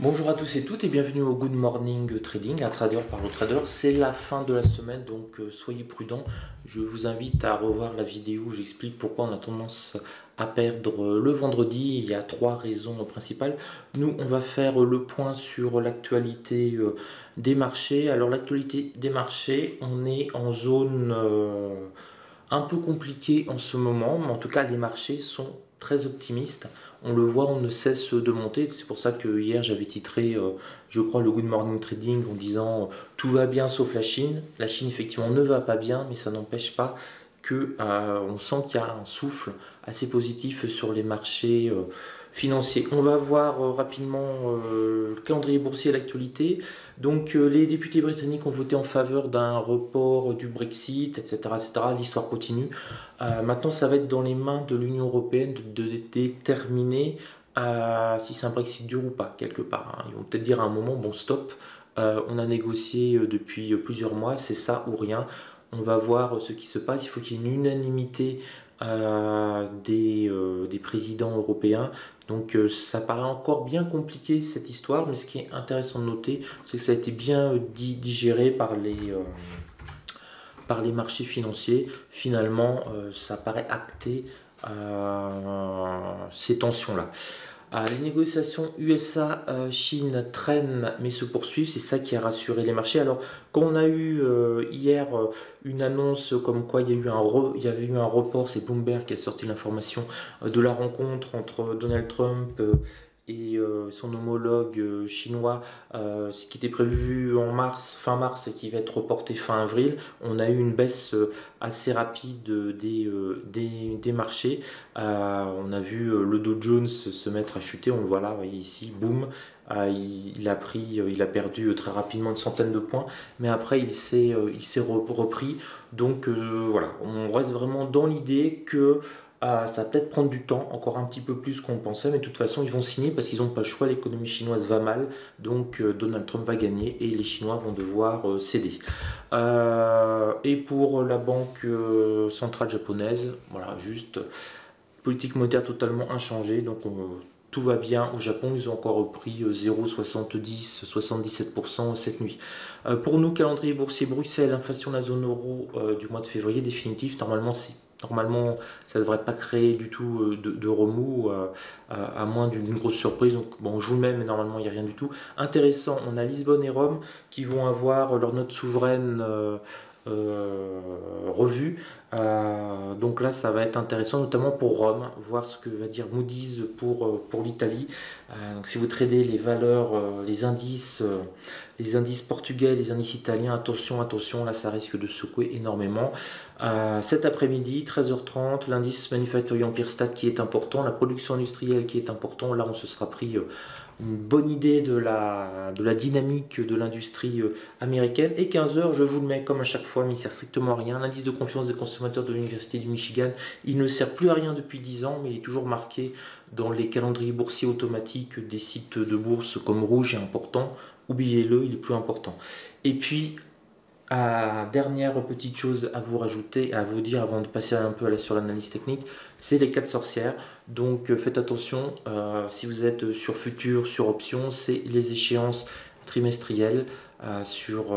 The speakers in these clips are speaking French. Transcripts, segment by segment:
Bonjour à tous et toutes et bienvenue au Good Morning Trading, un trader par le trader. C'est la fin de la semaine, donc soyez prudents. Je vous invite à revoir la vidéo où j'explique pourquoi on a tendance à perdre le vendredi. Il y a trois raisons principales. Nous, on va faire le point sur l'actualité des marchés. Alors l'actualité des marchés, on est en zone un peu compliquée en ce moment, mais en tout cas les marchés sont très optimistes. On le voit, on ne cesse de monter. C'est pour ça que hier j'avais titré, je crois, le Good Morning Trading en disant tout va bien sauf la Chine. La Chine effectivement ne va pas bien, mais ça n'empêche pas que on sent qu'il y a un souffle assez positif sur les marchés financiers. On va voir rapidement le calendrier boursier et l'actualité. Donc les députés britanniques ont voté en faveur d'un report du Brexit, etc., etc. L'histoire continue. Maintenant, ça va être dans les mains de l'Union européenne de déterminer si c'est un Brexit dur ou pas, quelque part, hein. Ils vont peut-être dire à un moment, bon, stop, on a négocié depuis plusieurs mois, c'est ça ou rien. On va voir ce qui se passe. Il faut qu'il y ait une unanimité des présidents européens. Donc ça paraît encore bien compliqué cette histoire, mais ce qui est intéressant de noter, c'est que ça a été bien digéré par les marchés financiers. Finalement, ça paraît acter ces tensions-là. Les négociations USA-Chine traînent mais se poursuivent, c'est ça qui a rassuré les marchés. Alors, quand on a eu hier une annonce comme quoi il y avait eu un report, c'est Bloomberg qui a sorti l'information de la rencontre entre Donald Trump et son homologue chinois, ce qui était prévu en mars, fin mars et qui va être reporté fin avril. On a eu une baisse assez rapide des marchés. On a vu le Dow Jones se mettre à chuter, on le voit là, vous voyez ici, boum, il a perdu très rapidement une centaine de points, mais après il s'est repris. Donc voilà, on reste vraiment dans l'idée que ça va peut-être prendre du temps, encore un petit peu plus qu'on pensait, mais de toute façon ils vont signer parce qu'ils n'ont pas le choix, l'économie chinoise va mal, donc Donald Trump va gagner et les Chinois vont devoir céder. Et pour la banque centrale japonaise, voilà, juste politique monétaire totalement inchangée, donc tout va bien au Japon, ils ont encore repris 0,70-77% cette nuit. Pour nous, calendrier boursier Bruxelles, inflation de la zone euro du mois de février définitif, normalement, ça ne devrait pas créer du tout de remous, à moins d'une grosse surprise. Donc, bon, on joue le même, mais normalement, il n'y a rien du tout. Intéressant, on a Lisbonne et Rome qui vont avoir leur note souveraine revue. Donc là, ça va être intéressant, notamment pour Rome, voir ce que va dire Moody's pour l'Italie. Donc si vous tradez les valeurs, les indices portugais, les indices italiens, attention, attention, là ça risque de secouer énormément. Cet après-midi, 13h30, l'indice manufacturier Empire Stat qui est important, la production industrielle qui est important. Là, on se sera pris une bonne idée de la dynamique de l'industrie américaine. Et 15h, je vous le mets comme à chaque fois, mais il ne sert strictement à rien. L'indice de confiance des consommateurs de l'Université du Michigan, il ne sert plus à rien depuis 10 ans, mais il est toujours marqué dans les calendriers boursiers automatiques des sites de bourse comme rouge et important. Oubliez-le, il est plus important. Et puis, dernière petite chose à vous rajouter, à vous dire avant de passer un peu sur l'analyse technique, c'est les 4 sorcières. Donc faites attention, si vous êtes sur futur, sur option, c'est les échéances trimestrielles sur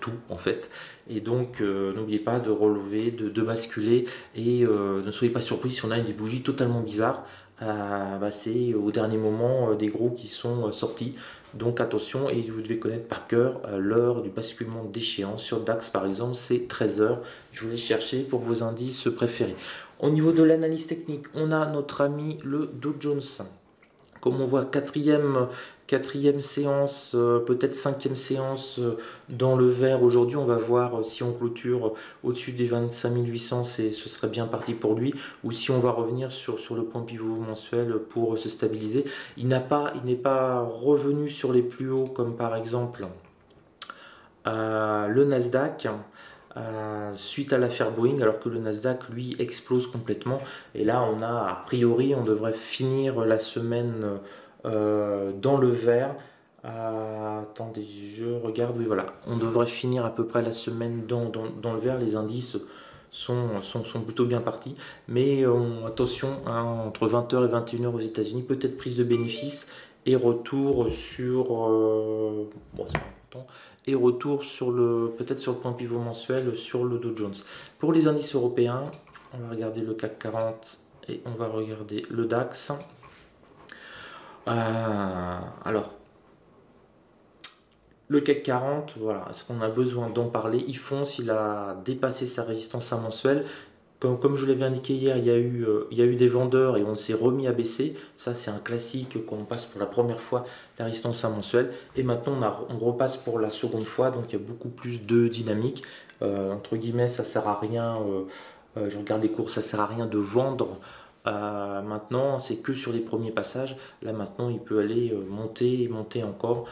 tout en fait. Et donc n'oubliez pas de relever, de basculer et ne soyez pas surpris si on a des bougies totalement bizarres. C'est au dernier moment des gros qui sont sortis. Donc attention, et vous devez connaître par cœur l'heure du basculement d'échéance. Sur DAX par exemple, c'est 13h. Je vous laisse chercher pour vos indices préférés. Au niveau de l'analyse technique, on a notre ami le Dow Jones. Comme on voit, quatrième séance, peut-être cinquième séance dans le vert aujourd'hui. On va voir si on clôture au-dessus des 25 800, ce serait bien parti pour lui. Ou si on va revenir sur le point pivot mensuel pour se stabiliser. Il n'est pas revenu sur les plus hauts comme par exemple le Nasdaq. Suite à l'affaire Boeing, alors que le Nasdaq lui explose complètement. Et là, a priori, on devrait finir la semaine dans le vert. Attendez, je regarde, oui, voilà. On devrait finir à peu près la semaine dans le vert. Les indices sont plutôt bien partis. Mais attention, hein, entre 20h et 21h aux États-Unis, peut-être prise de bénéfices. et retour sur bon, c'est pas important, et retour sur peut-être sur le point pivot mensuel sur le Dow Jones. Pour les indices européens, on va regarder le CAC 40 et on va regarder le DAX. Alors, le CAC 40, voilà, est-ce qu'on a besoin d'en parler? Il fonce, il a dépassé sa résistance à mensuelle. Comme je l'avais indiqué hier, il y a eu des vendeurs et on s'est remis à baisser. Ça, c'est un classique quand on passe pour la première fois la résistance à mensuelle. Et maintenant, on repasse pour la seconde fois, donc il y a beaucoup plus de dynamique. Entre guillemets, ça sert à rien, je regarde les cours, ça sert à rien de vendre. Maintenant, c'est que sur les premiers passages. Là, maintenant, il peut aller monter, monter encore.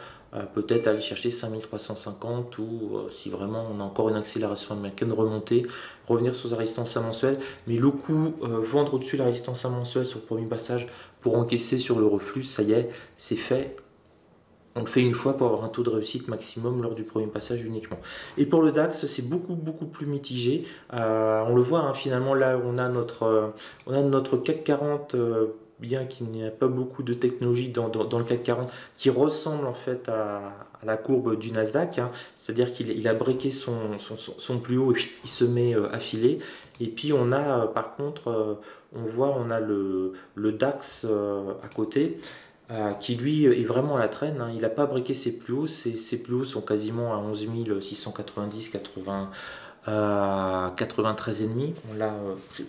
Peut-être aller chercher 5350 ou si vraiment on a encore une accélération américaine, remonter, revenir sur la résistance à mensuelle. Mais le coup, vendre au-dessus de la résistance à mensuelle sur le premier passage pour encaisser sur le reflux, ça y est, c'est fait. On le fait une fois pour avoir un taux de réussite maximum lors du premier passage uniquement. Et pour le DAX, c'est beaucoup plus mitigé. On le voit, hein, finalement, là, on a notre CAC 40, bien qu'il n'y ait pas beaucoup de technologie dans le CAC 40, qui ressemble en fait à la courbe du Nasdaq. Hein. C'est-à-dire qu'il a breaké son plus haut et il se met à filer. Et puis on a, par contre, on a le DAX à côté qui lui est vraiment à la traîne. Hein. Il n'a pas briqué ses plus hauts. Ses plus hauts sont quasiment à 11 690, 80, 93,5. On l'a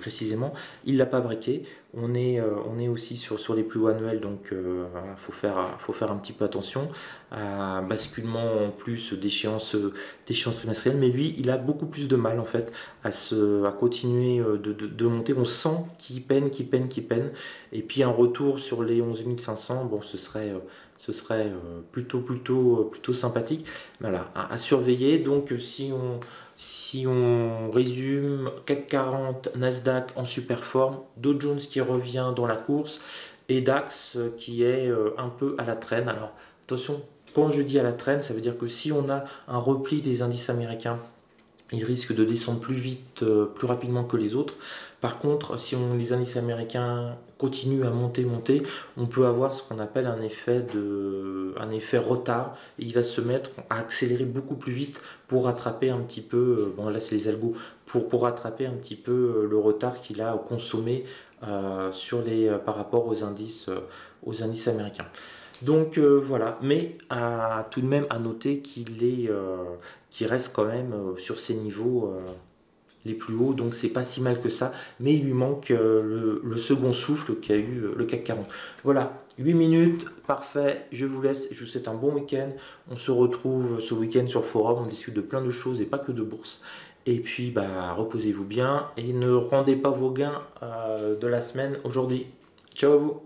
précisément. Il ne l'a pas briqué. On est aussi sur les plus hauts annuels, donc il faut faire un petit peu attention. Basculement en plus d'échéances trimestrielles, mais lui, il a beaucoup plus de mal en fait à continuer de monter. On sent qu'il peine. Et puis un retour sur les 11 500, bon, ce serait plutôt sympathique. Voilà, à surveiller. Donc si on résume, CAC 40, Nasdaq en super forme, Dow Jones qui revient dans la course et DAX qui est un peu à la traîne. Alors attention, quand je dis à la traîne, ça veut dire que si on a un repli des indices américains, il risque de descendre plus vite, plus rapidement que les autres. Par contre, si les indices américains continuent à monter, on peut avoir ce qu'on appelle un effet retard. Et il va se mettre à accélérer beaucoup plus vite pour rattraper un petit peu, bon là c'est les algos, pour rattraper un petit peu le retard qu'il a consommé par rapport aux indices américains. Donc voilà, mais tout de même à noter qu'il reste quand même sur ses niveaux les plus hauts, donc c'est pas si mal que ça, mais il lui manque le second souffle qu'a eu le CAC 40. Voilà, 8 minutes, parfait, je vous laisse, je vous souhaite un bon week-end. On se retrouve ce week-end sur le forum, on discute de plein de choses et pas que de bourse. Et puis reposez-vous bien et ne rendez pas vos gains de la semaine aujourd'hui. Ciao à vous.